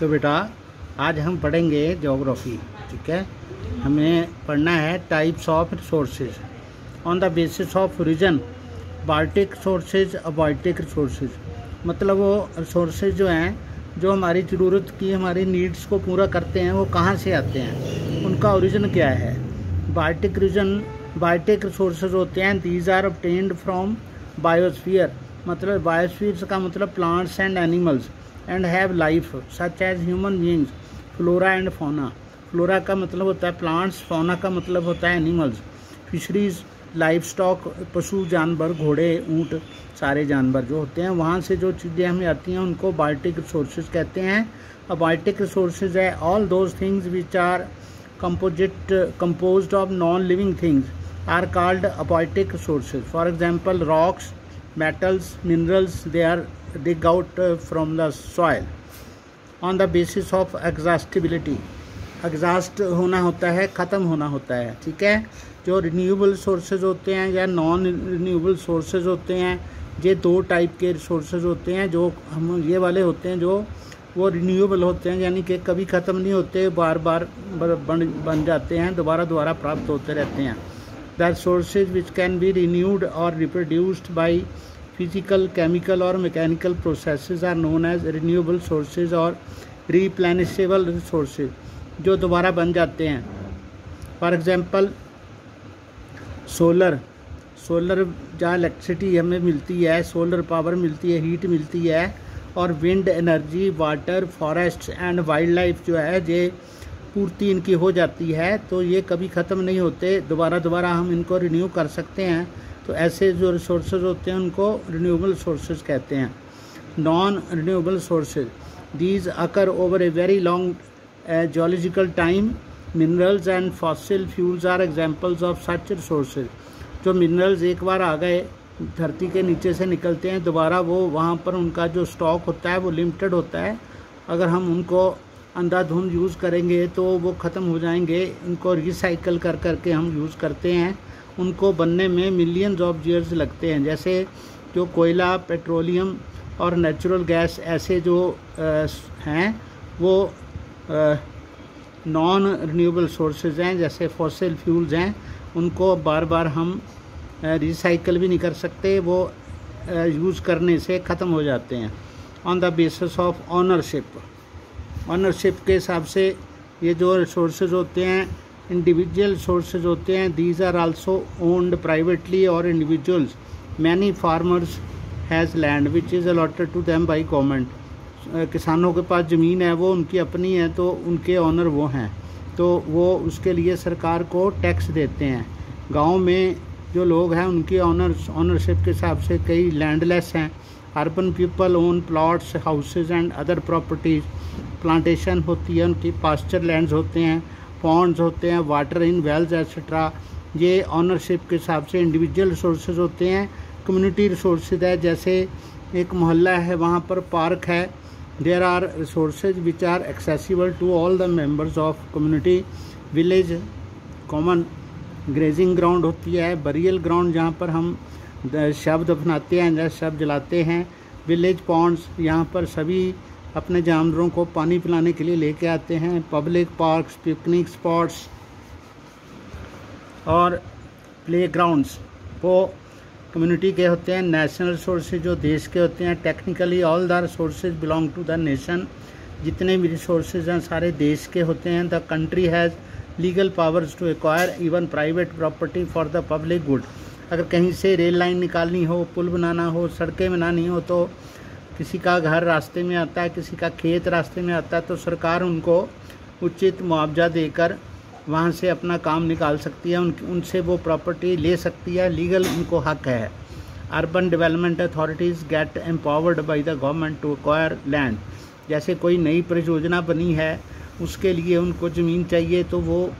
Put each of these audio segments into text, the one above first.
तो बेटा आज हम पढ़ेंगे ज्योग्राफी। ठीक है, हमें पढ़ना है types of resources on the basis of region, biotic resources, abiotic resources. मतलब वो रिसोर्सेज जो हैं जो हमारी ज़रूरत की, हमारी नीड्स को पूरा करते हैं, वो कहाँ से आते हैं, उनका ओरिजिन क्या है। बाल्टिक रिसोर्सेज होते हैं these are obtained from biosphere. मतलब बायोस्फीयर का मतलब plants and animals and have life such as human beings, flora and fauna. Flora का मतलब होता है प्लांट्स, फौना का मतलब होता है एनिमल्स। फिशरीज, लाइफ स्टॉक, पशु जानवर, घोड़े, ऊँट, सारे जानवर जो होते हैं, वहाँ से जो चीज़ें हमें आती हैं उनको बाल्टिक रिसोर्सेज कहते हैं। अब बाल्टिक रिसोर्सेज है all those things which are composed of non-living things are called abatic resources. For example, rocks, metals, minerals, they are dig out from the soil on the basis of exhaustibility. Exhaust होना होता है, ख़त्म होना होता है। ठीक है, जो रिन्यूएबल सोर्सेज होते हैं या नॉन रिन्यूएबल सोर्सेज होते हैं, ये दो टाइप के रिसोर्सेज होते हैं। जो हम ये वाले होते हैं जो वो रिन्यूएबल होते हैं, यानी कि कभी ख़त्म नहीं होते, बार बार बन जाते हैं, दोबारा प्राप्त होते रहते हैं। The resources which can be renewed और रिप्रोड्यूस्ड बाई फिजिकल, केमिकल और mechanical processes are known as renewable sources और रिप्लेनिशेबल रिसोर्सेज, जो दोबारा बन जाते हैं। फॉर एग्जांपल सोलर जहाँ इलेक्ट्रिसिटी हमें मिलती है, सोलर पावर मिलती है, हीट मिलती है। और wind energy, water, forest and wild life जो है, ये पूर्ति इनकी हो जाती है, तो ये कभी ख़त्म नहीं होते, दोबारा हम इनको रिन्यू कर सकते हैं। तो ऐसे जो रिसोर्सेज होते हैं उनको रिन्यूएबल सोर्सेज कहते हैं। Non renewable sources these occur over a very long geological time. Minerals and fossil fuels are examples of such resources. जो मिनरल्स एक बार आ गए, धरती के नीचे से निकलते हैं, दोबारा वो वहाँ पर उनका जो स्टॉक होता है वो लिमिटेड होता है। अगर हम उनको अंधाधुंध यूज़ करेंगे तो वो ख़त्म हो जाएंगे। इनको रिसाइकल कर करके हम यूज़ करते हैं, उनको बनने में मिलियंस ऑफ ईयर्स लगते हैं। जैसे जो कोयला, पेट्रोलियम और नेचुरल गैस, ऐसे जो हैं वो नॉन रिन्यूएबल सोर्सेज हैं। जैसे फॉसिल फ्यूल्स हैं, उनको बार बार हम रिसाइकल भी नहीं कर सकते, वो यूज़ करने से ख़त्म हो जाते हैं। On the basis of ownership के हिसाब से ये जो रिसोर्सेज होते हैं इंडिविजुअल रिसोर्सेज होते हैं। These are also owned privately और individuals. Many farmers has land which is allotted to them by government. किसानों के पास ज़मीन है, वो उनकी अपनी है, तो उनके ऑनर वो हैं, तो वो उसके लिए सरकार को टैक्स देते हैं। गाँव में जो लोग हैं उनकी ऑनरशिप के हिसाब से कई लैंडलेस हैं। Urban people own plots, houses and other properties. Plantation होती है, उनकी पास्चर लैंड्स होते हैं, पॉन्ड्स होते हैं, वाटर इन वेल्स एक्सेट्रा। ये ऑनरशिप के हिसाब से इंडिविजुअल रिसोर्सेज होते हैं। कम्युनिटी रिसोर्सेज है, जैसे एक मोहल्ला है, वहाँ पर पार्क है। There are resources which are accessible to all the members of community. Village common grazing ground होती है। बरियल ग्राउंड जहाँ पर हम शव दफनाते हैं या शव जलाते हैं। विलेज पॉन्ड्स, यहाँ पर सभी अपने जानवरों को पानी पिलाने के लिए लेके आते हैं। पब्लिक पार्क्स, पिकनिक स्पॉट्स और प्ले ग्राउंड्स वो कम्युनिटी के होते हैं। नेशनल रिसोर्सेज जो देश के होते हैं। Technically all the resources belong to the nation. जितने भी रिसोर्सेज हैं सारे देश के होते हैं। The country has legal powers to acquire even private property for the public good. अगर कहीं से रेल लाइन निकालनी हो, पुल बनाना हो, सड़कें बनानी हो, तो किसी का घर रास्ते में आता है, किसी का खेत रास्ते में आता है, तो सरकार उनको उचित मुआवजा देकर वहाँ से अपना काम निकाल सकती है, उनसे वो प्रॉपर्टी ले सकती है, लीगल उनको हक है। Urban development authorities get empowered by the government to acquire land. जैसे कोई नई परियोजना बनी है, उसके लिए उनको ज़मीन चाहिए, तो वो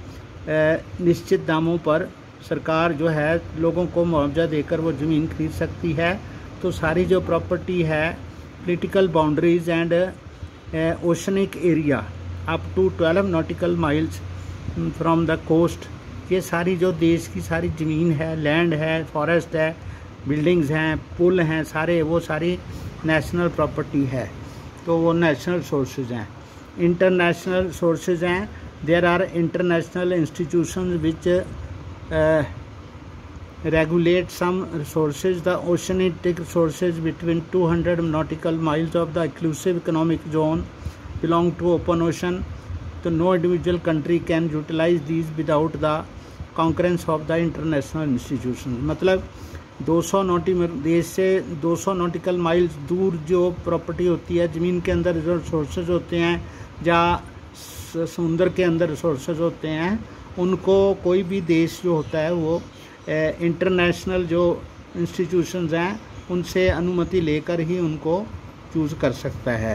निश्चित दामों पर सरकार जो है लोगों को मुआवजा देकर वो ज़मीन खरीद सकती है। तो सारी जो प्रॉपर्टी है, political boundaries and oceanic area up to 12 nautical miles from the coast, ये सारी जो देश की सारी ज़मीन है, लैंड है, फॉरेस्ट है, बिल्डिंग्स हैं, पुल हैं, सारे वो सारी नेशनल प्रॉपर्टी है, तो वो नेशनल सोर्सेज हैं। इंटरनेशनल सोर्सेज हैं, there are international institutions which regulate some resources. The oceanic resources between 200 nautical miles of the exclusive economic zone belong to open ocean, so no individual country can utilize these without the concurrence of the international institutions. मतलब 200 देश से 200 nautical miles दूर जो property होती है, ज़मीन के अंदर जो रिसोर्सेज होते हैं या समुंदर के अंदर रिसोर्सेज होते हैं, उनको कोई भी देश जो होता है वो इंटरनेशनल जो इंस्टीट्यूशंस हैं उनसे अनुमति लेकर ही उनको चूज़ कर सकता है।